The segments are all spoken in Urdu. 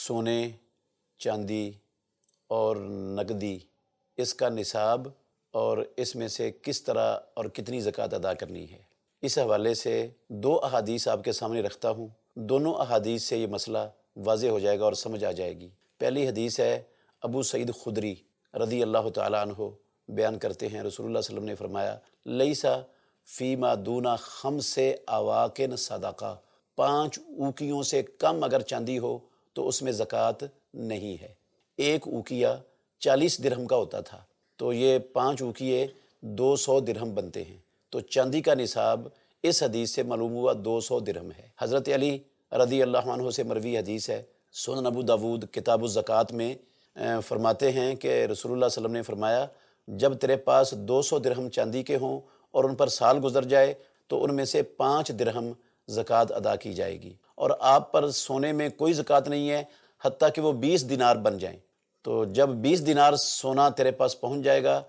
سونے، چاندی اور نقدی، اس کا نصاب اور اس میں سے کس طرح اور کتنی زکوٰۃ ادا کرنی ہے، اس حوالے سے 2 احادیث آپ کے سامنے رکھتا ہوں۔ دونوں احادیث سے یہ مسئلہ واضح ہو جائے گا اور سمجھ آ جائے گی۔ پہلی حدیث ہے ابو سعید خدری رضی اللہ تعالیٰ عنہ بیان کرتے ہیں، رسول اللہ صلی اللہ علیہ وسلم نے فرمایا لیسا فیما دونا خمس اواقن صدقہ، 5 اوقیوں سے کم اگر چاندی ہو تو اس میں زکوٰۃ نہیں ہے۔ 1 اوقیہ 40 درہم کا ہوتا تھا، تو یہ 5 اوقیے 200 درہم بنتے ہیں، تو چاندی کا نصاب اس حدیث سے معلوم ہوا 200 درہم ہے۔ حضرت علی رضی اللہ عنہ سے مروی حدیث ہے، سنن ابو داود کتاب الزکوٰۃ میں فرماتے ہیں کہ رسول اللہ صلی اللہ علیہ وسلم نے فرمایا جب تیرے پاس 200 درہم چاندی کے ہوں اور ان پر سال گزر جائے تو ان میں سے 5 درہم زکوٰۃ ادا کی جائے گی، اور آپ پر سونے میں کوئی زکوٰۃ نہیں ہے حتیٰ کہ وہ 20 دینار بن جائیں۔ تو جب 20 دینار سونا تیرے پاس پہنچ جائے گا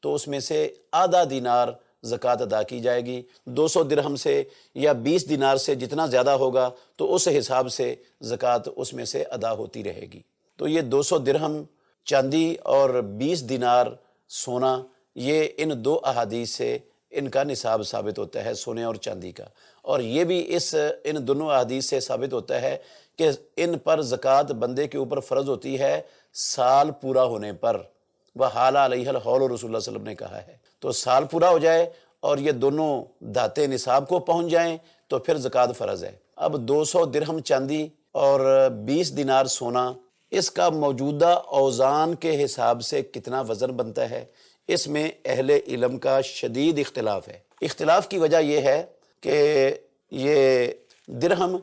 تو اس میں سے آدھا دینار زکوٰۃ ادا کی جائے گی۔ 200 درہم سے یا 20 دینار سے جتنا زیادہ ہوگا تو اس حساب سے زکوٰۃ اس میں سے ادا ہوتی رہے گی۔ تو یہ 200 درہم چاندی اور 20 دینار سونا، یہ ان 2 احادیث سے ان کا نصاب ثابت ہوتا ہے، سونے اور چاندی کا۔ اور یہ بھی ان دونوں احادیث سے ثابت ہوتا ہے کہ ان پر زکوٰۃ بندے کے اوپر فرض ہوتی ہے سال پورا ہونے پر، وَحَالَ عَلَيْهَا الْحَوْلُ رسول اللہ صلی اللہ علیہ وسلم نے کہا ہے۔ تو سال پورا ہو جائے اور یہ دونوں دھاتیں نصاب کو پہنچ جائیں تو پھر زکوٰۃ فرض ہے۔ اب 200 درہم چاندی اور 20 دینار سونا، اس کا موجودہ اوزان کے حساب سے کتنا وزن بنتا ہے، اس میں اہل علم کا شدید اختلاف ہے۔ اختلاف کی وجہ یہ ہے کہ یہ درہم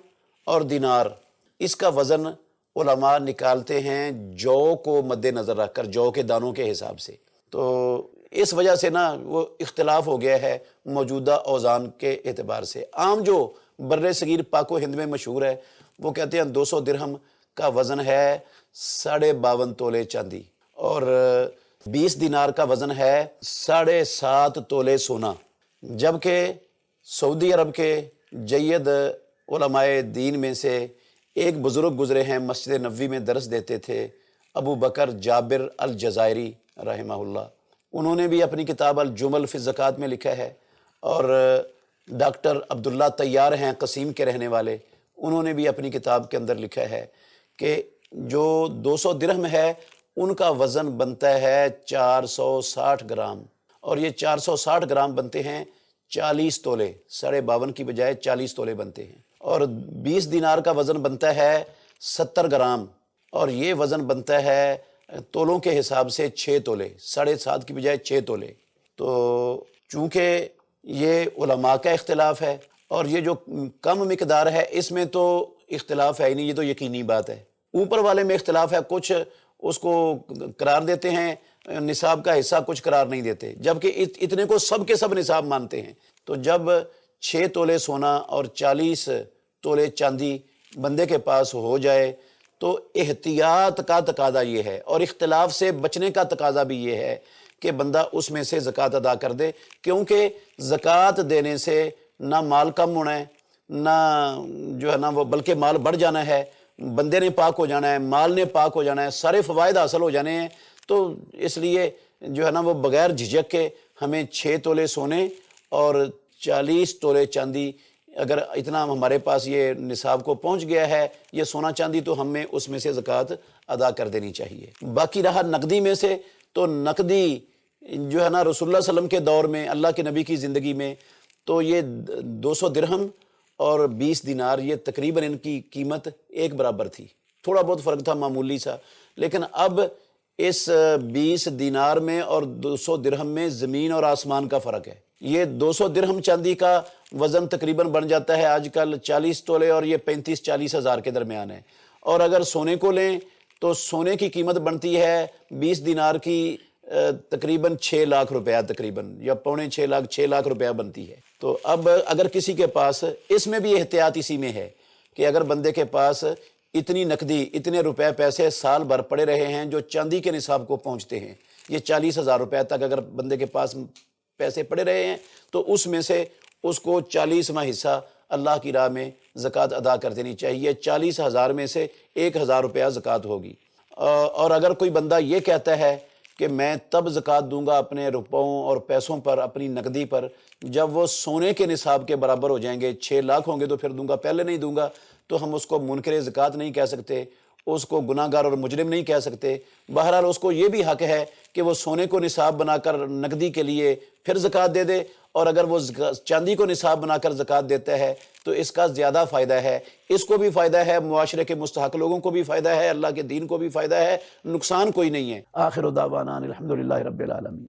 اور دینار، اس کا وزن علماء نکالتے ہیں جو کو مد نظر رکھ کر، جو کے دانوں کے حساب سے۔ تو اس وجہ سے نا وہ اختلاف ہو گیا ہے موجودہ اوزان کے اعتبار سے۔ عام جو بر صغیر پاک و ہند میں مشہور ہے، وہ کہتے ہیں 200 درہم کا وزن ہے 52.5 تولے چاندی، اور 20 دینار کا وزن ہے 7.5 تولے سونا۔ جبکہ سعودی عرب کے جید علماء دین میں سے ایک بزرگ گزرے ہیں، مسجد نبوی میں درس دیتے تھے، ابو بکر جابر الجزائری رحمہ اللہ۔ انہوں نے بھی اپنی کتاب الجمل فی الزکوٰۃ میں لکھا ہے، اور ڈاکٹر عبداللہ طیار ہیں قصیم کے رہنے والے، انہوں نے بھی اپنی کتاب کے اندر لکھا ہے کہ جو 200 درہم ہے ان کا وزن بنتا ہے 460 گرام، اور یہ 460 گرام بنتے ہیں 40 تولے، 52.5 کی بجائے 40 تولے بنتے ہیں۔ اور 20 دینار کا وزن بنتا ہے 70 گرام، اور یہ وزن بنتا ہے تولوں کے حساب سے 6 تولے، 7.5 کی بجائے 6 تولے۔ تو چونکہ یہ علماء کا اختلاف ہے، اور یہ جو کم مقدار ہے اس میں تو اختلاف ہے ہی نہیں، یہ تو یقینی بات ہے۔ اوپر والے میں اختلاف ہے، کچھ اس کو قرار دیتے ہیں نصاب کا حصہ، کچھ قرار نہیں دیتے، جبکہ اتنے کو سب کے سب نصاب مانتے ہیں۔ تو جب 6 تولے سونا اور 40 تولے چاندی بندے کے پاس ہو جائے تو احتیاط کا تقاضا یہ ہے، اور اختلاف سے بچنے کا تقاضا بھی یہ ہے کہ بندہ اس میں سے زکوٰۃ ادا کر دے، کیونکہ زکوٰۃ دینے سے نہ مال کم ہونا ہے، نہ جو ہے نا وہ بلکہ مال بڑھ جانا ہے، بندے نے پاک ہو جانا ہے، مال نے پاک ہو جانا ہے، سارے فوائد حاصل ہو جانے ہیں۔ تو اس لیے جو ہے نا وہ بغیر جھجک کے ہمیں 6 تولے سونے اور 40 تولے چاندی، اگر اتنا ہمارے پاس یہ نصاب کو پہنچ گیا ہے یہ سونا چاندی، تو ہمیں اس میں سے زکوٰۃ ادا کر دینی چاہیے۔ باقی رہا نقدی میں سے، تو نقدی جو ہے نا رسول اللہ صلی اللہ علیہ وسلم کے دور میں، اللہ کے نبی کی زندگی میں، تو یہ 200 درہم اور 20 دینار، یہ تقریباً ان کی قیمت ایک برابر تھی، تھوڑا بہت فرق تھا معمولی سا، لیکن اب اس 20 دینار میں اور 200 درہم میں زمین اور آسمان کا فرق ہے۔ یہ 200 درہم چاندی کا وزن تقریباً بن جاتا ہے آج کل 40 تولے، اور یہ 35-40 ہزار کے درمیان ہے۔ اور اگر سونے کو لیں تو سونے کی قیمت بنتی ہے 20 دینار کی تقریباً 6 لاکھ روپیہ، تقریباً یا 6 لاکھ روپیہ بنتی ہے۔ تو اب اگر کسی کے پاس، اس میں بھی احتیاط اسی میں ہے کہ اگر بندے کے پاس اتنی نقدی، اتنے روپے پیسے سال بھر پڑے رہے ہیں جو چاندی کے نصاب کو پہنچتے ہیں، یہ 40,000 روپے تک اگر بندے کے پاس پیسے پڑے رہے ہیں، تو اس میں سے اس کو 40واں حصہ اللہ کی راہ میں زکوٰۃ ادا کر دینی چاہیے۔ 40,000 میں سے 1,000 روپیہ زکوٰۃ ہوگی۔ اور اگر کوئی بندہ یہ کہتا ہے کہ میں تب زکوٰۃ دوں گا اپنے روپوں اور پیسوں پر، اپنی نقدی پر، جب وہ سونے کے نصاب کے برابر ہو جائیں گے، 6 لاکھ ہوں گے تو پھر دوں گا، پہلے نہیں دوں گا، تو ہم اس کو منکر زکوٰۃ نہیں کہہ سکتے، اس کو گناہ گار اور مجرم نہیں کہہ سکتے۔ بہرحال اس کو یہ بھی حق ہے کہ وہ سونے کو نصاب بنا کر نقدی کے لیے پھر زکوٰۃ دے دے، اور اگر وہ چاندی کو نصاب بنا کر زکوٰۃ دیتا ہے تو اس کا زیادہ فائدہ ہے، اس کو بھی فائدہ ہے، معاشرے کے مستحق لوگوں کو بھی فائدہ ہے، اللہ کے دین کو بھی فائدہ ہے، نقصان کوئی نہیں ہے۔ آخر دعوانا الحمدللہ رب العالمین۔